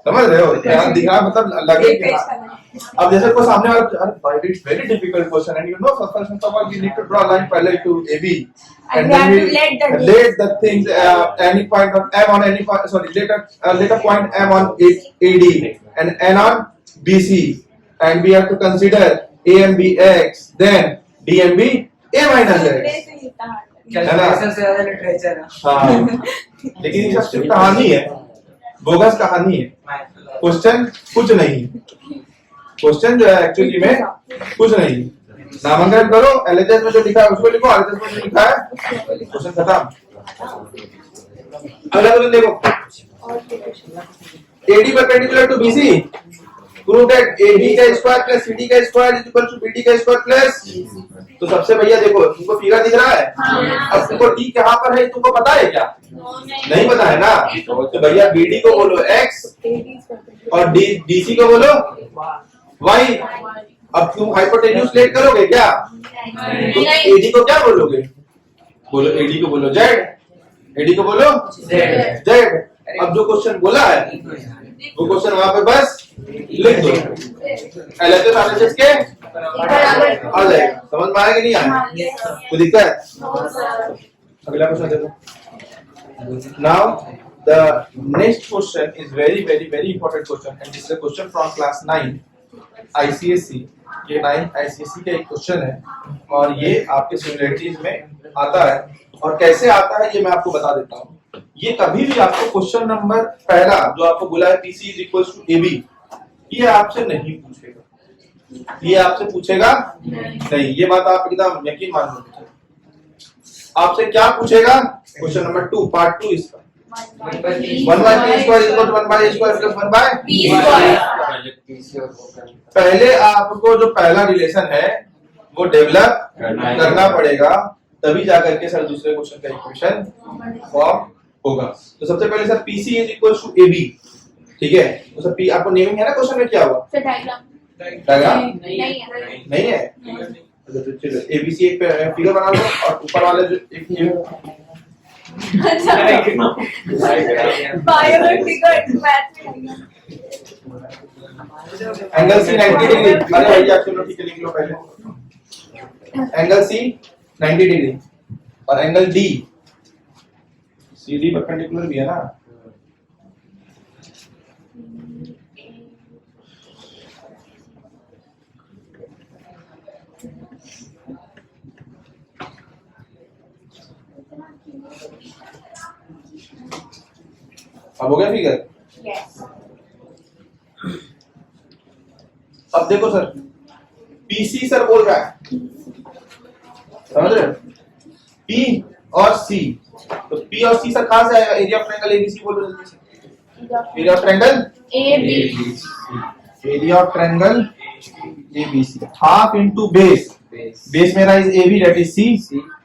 समझ रहे हो? ध्यान दिखा, मतलब लगे कि हाँ। अब जैसे कोई सामने वाला, but it's very difficult question and you know first of all we need to draw a line parallel to AB and then we let the things any point of M on any point, sorry, let a point M on AD and N on BC and we have to consider A and B X, then D and B A minus X. Calculation से ज्यादा literature है। हाँ, लेकिन ये सब सिर्फ कहानी है, बोगस कहानी है, क्वेश्चन कुछ नहीं, क्वेश्चन जो है एक्चुअली में कुछ नहीं। नामांकन करो, एलएचएस में जो लिखा है उसको लिखो, आरएचएस में जो लिखा है क्वेश्चन खत्म। अगला क्वेश्चन देखो, AD perpendicular to BC, prove that AB का स्क्वायर प्लस CD का square is equal to BD का स्क्वायर प्लस, तो सबसे भैया देखो, तुमको फिगर दिख रहा है, अब तुमको D कहाँ पर है तुमको पता है क्या? नहीं पता है ना, तो भैया BD को बोलो X और DC को बोलो Y। अब तुम हाइपोटेन्यूज लेट करोगे क्या? तो AD को क्या बोलोगे? बोलो AD को बोलो Z, AD को बोलो Z। अब जो क्वेश्चन बोला है वो क्वेश्चन वहां पे बस लिख दो, एलएचएस आरएचएस के आ जाएगा। समझ में आया कि नहीं आया? कोई दिक्कत? अगला क्वेश्चन देखो। Now the next question is very very very important question and this is a question from class 9 ICSC. ये 9 आईसीएससी का एक क्वेश्चन है और ये आपके सिमिलरिटीज में आता है, और कैसे आता है ये मैं आपको बता देता हूँ। ये कभी भी आपको क्वेश्चन नंबर पहला जो आपको बोला है PC is equal to AB, ये आपसे नहीं पूछेगा, ये आपसे पूछेगा नहीं, ये बात आप एकदम यकीन मान लो। आपसे क्या पूछेगा? क्वेश्चन नंबर 2 पार्ट 2 इसका 1 by P square is equal to 1 by A square plus 1 by P square। पहले आपको जो पहला रिलेशन है वो डेवलप करना पड़ेगा, तभी जाकर के सर दूसरे क्वेश्चन का इक्वेशन फॉर्म होगा। तो सबसे पहले sir PC is equal to AB, ठीक है? तो सर P आपको नेमिंग है ना क्वेश्चन में, क्या हुआ? सर डायग्राम नहीं है। तो चलो ABC एक फिगर बना लो और ऊपर वाले जो एक एंगल C 90 डिग्री। अरे भैया चलो ठीक है, लिख लो पहले एंगल C 90 डिग्री और एंगल D CD परपेंडिकुलर भी है ना। अब हो गया फिगर? यस। अब देखो सर, PC सर बोल रहा है, समझ रहे हो? P और C, तो P और C सर कहां से आएगा? एरिया ऑफ ट्रायंगल ABC बोलो जल्दी से। Area of triangle AB, area of triangle ABC half into base, base मेरा is AB that is C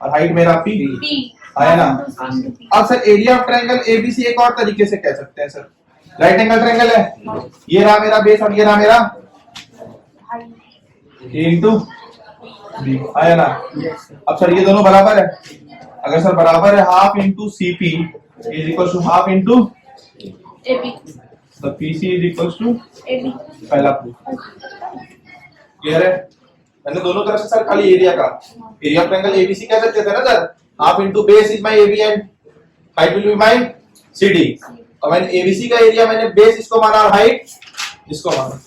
और हाइट मेरा P आया ना। अब sir area of triangle ABC एक और तरीके से कह सकते हैं सर, राइट एंगल ट्रायंगल है, ये रहा मेरा बेस और ये रहा मेरा इनटू B आया ना। अब सर ये दोनों बराबर है, अगर सर बराबर है half into CP is equal to half into AB, तो PC is equal to AB। पहला प्रूफ क्लियर है? मैंने दोनों तरफ से सर खाली एरिया का, एरिया ऑफ ट्रायंगल ABC कह सकते थे ना sir, half into base is my AB and height will be my CD, और मैंने ABC का एरिया मैंने बेस इसको माना और हाइट इसको माना,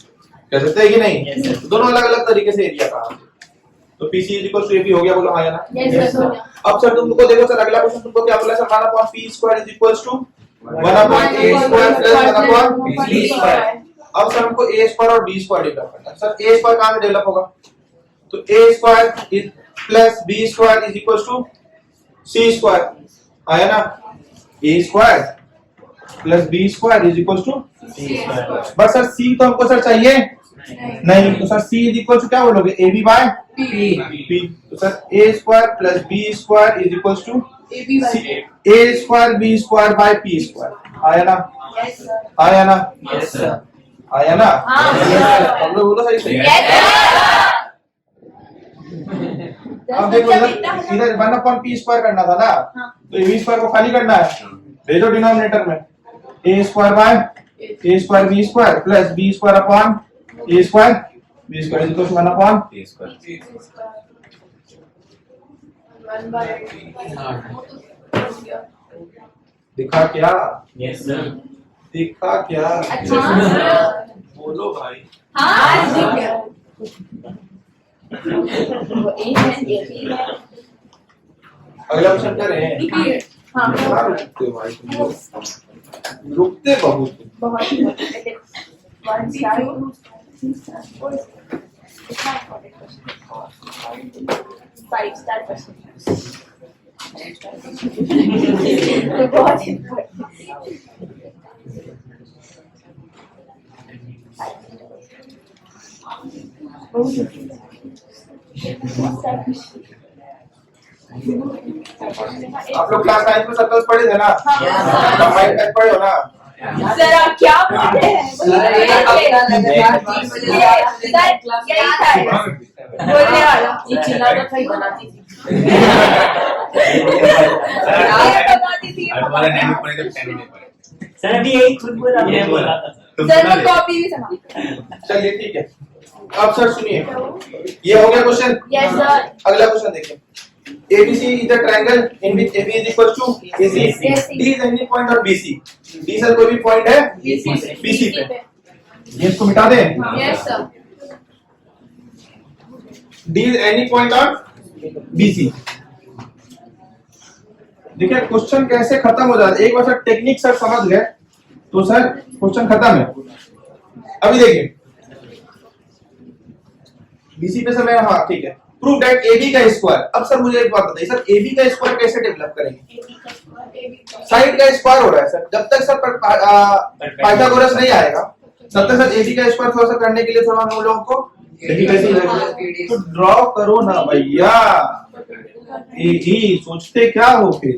कह सकते हैं कि नहीं? तो दोनों अलग अलग तरीके से एरिया का, तो PC is equal to AB हो गया, बोलो हाँ या ना? Yes sir. अब सर तुमको देखो सर अगला क्वेश्चन तुमको क्या बोला sir, 1 upon P square is equals to 1 upon A square plus 1 upon B square। अब सर हमको A square और B square डेवलप करना है। सर A square कहाँ से डेवलप होगा? तो A square is plus B square is equals to C square आया ना। A square plus B square is equals to C square। बस सर C तो हमको सर चाहिए नहीं, तो sir C is equals to क्या बोलोगे? AB by P। तो sir A square plus B square is equals to AB by A square B square by P square आया ना? Yes sir. आया ना? Yes sir. आया ना? हाँ। हम लोग बोलो सही सही। Yes, अब देखो इधर 1/p² करना था ना, हाँ। तो v स्क्वायर को खाली करना है, भेजो डिनोमिनेटर में a square by a square b square plus b square upon a square b square equal to 1/। A square दिखा क्या? यस सर दिखा क्या? अच्छा। बोलो भाई। हाँ ठीक है। अगला क्वेश्चन कर रहे हैं। हाँ क्या रुकते हो भाई तुम लोग? रुकते बहुत। बहुत ही one star five star question बहुत important। आप लोग क्लास 9 में सर्कल्स पढ़े थे ना? हाँ। कंबाइंड टच पढ़े हो ना? सर आप क्या बोल रहे हैं? यही था बोलने वाला। ये चिल्ला तो था ही बनाती थी। ये बताती थी। हमारा नहीं पढ़े तो टाइम नहीं पढ़े सर अभी यही खुद बोला ये बोला था सर मैं कॉपी भी सुना। चलिए ठीक है। अब सर सुनिए, ये हो गया क्वेश्चन। Yes sir. अगला क्वेश्चन देखिए। ABC is a triangle in which AB is equal to AC. D is any point on BC. D sir कोई भी पॉइंट है BC पे। ये इसको मिटा दें। Yes sir. D is any point on BC. देखिए क्वेश्चन कैसे खत्म हो जाता है, एक बार सर टेक्निक सर समझ गए तो सर क्वेश्चन खत्म है। अभी देखिए BC पे सर मैं, हाँ ठीक है, प्रूव दैट AB का स्क्वायर। अब सर मुझे एक बात बताइए सर, AB का स्क्वायर कैसे डेवलप करेंगे? साइड का स्क्वायर हो रहा है सर, जब तक सर पाइथागोरस नहीं आएगा तब तक सर AB का स्क्वायर थोड़ा सा करने के लिए थोड़ा हम लोगों को तो ड्रॉ करो ना भैया। AE सोचते क्या हो फिर?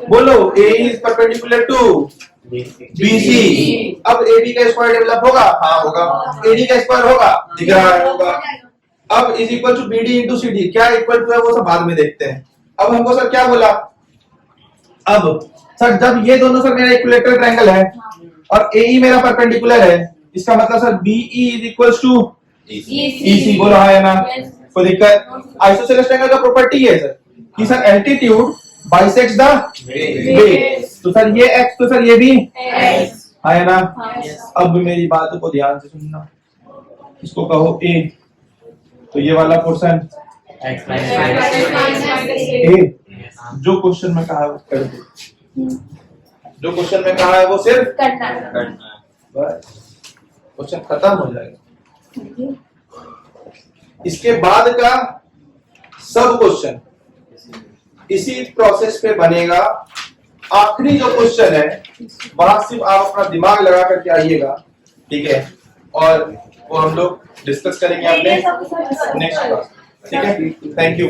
बोलो A is perpendicular to BC। अब AB का स्क्वायर डेवलप होगा? हाँ होगा। AD का स्क्वायर होगा? दिख रहा है होगा। अब is equal to BD into CD, क्या इक्वल टू है वो सब बाद में देखते हैं। अब हमको सर क्या बोला? अब सर जब ये दोनों सर मेरा इक्विलेटरल ट्रायंगल है और AE मेरा परपेंडिकुलर है, इसका मतलब sir BE is equal to EC। बोला है ना? कोई दिक्कत? आइसोसेलेस ट्रायंगल का प्रॉपर्टी है सर कि sir altitude bisects the base. तो सर ये x तो सर ये भी है ना? अब मेरी बात को ध्यान से सुनना, इसको कहो A, तो ये वाला पोर्शन A। जो क्वेश्चन में कहा है वो कर दो, जो क्वेश्चन में कहा है वो सिर्फ करना। बस क्वेश्चन खत्म हो जाएगा। इसके बाद का सब क्वेश्चन इसी प्रोसेस पे बनेगा। आखिरी जो क्वेश्चन है वहां सिर्फ आप अपना दिमाग लगा करके आइएगा, ठीक है? और वो हम लोग डिस्कस करेंगे अपने नेक्स्ट क्लास, ठीक है? Thank you.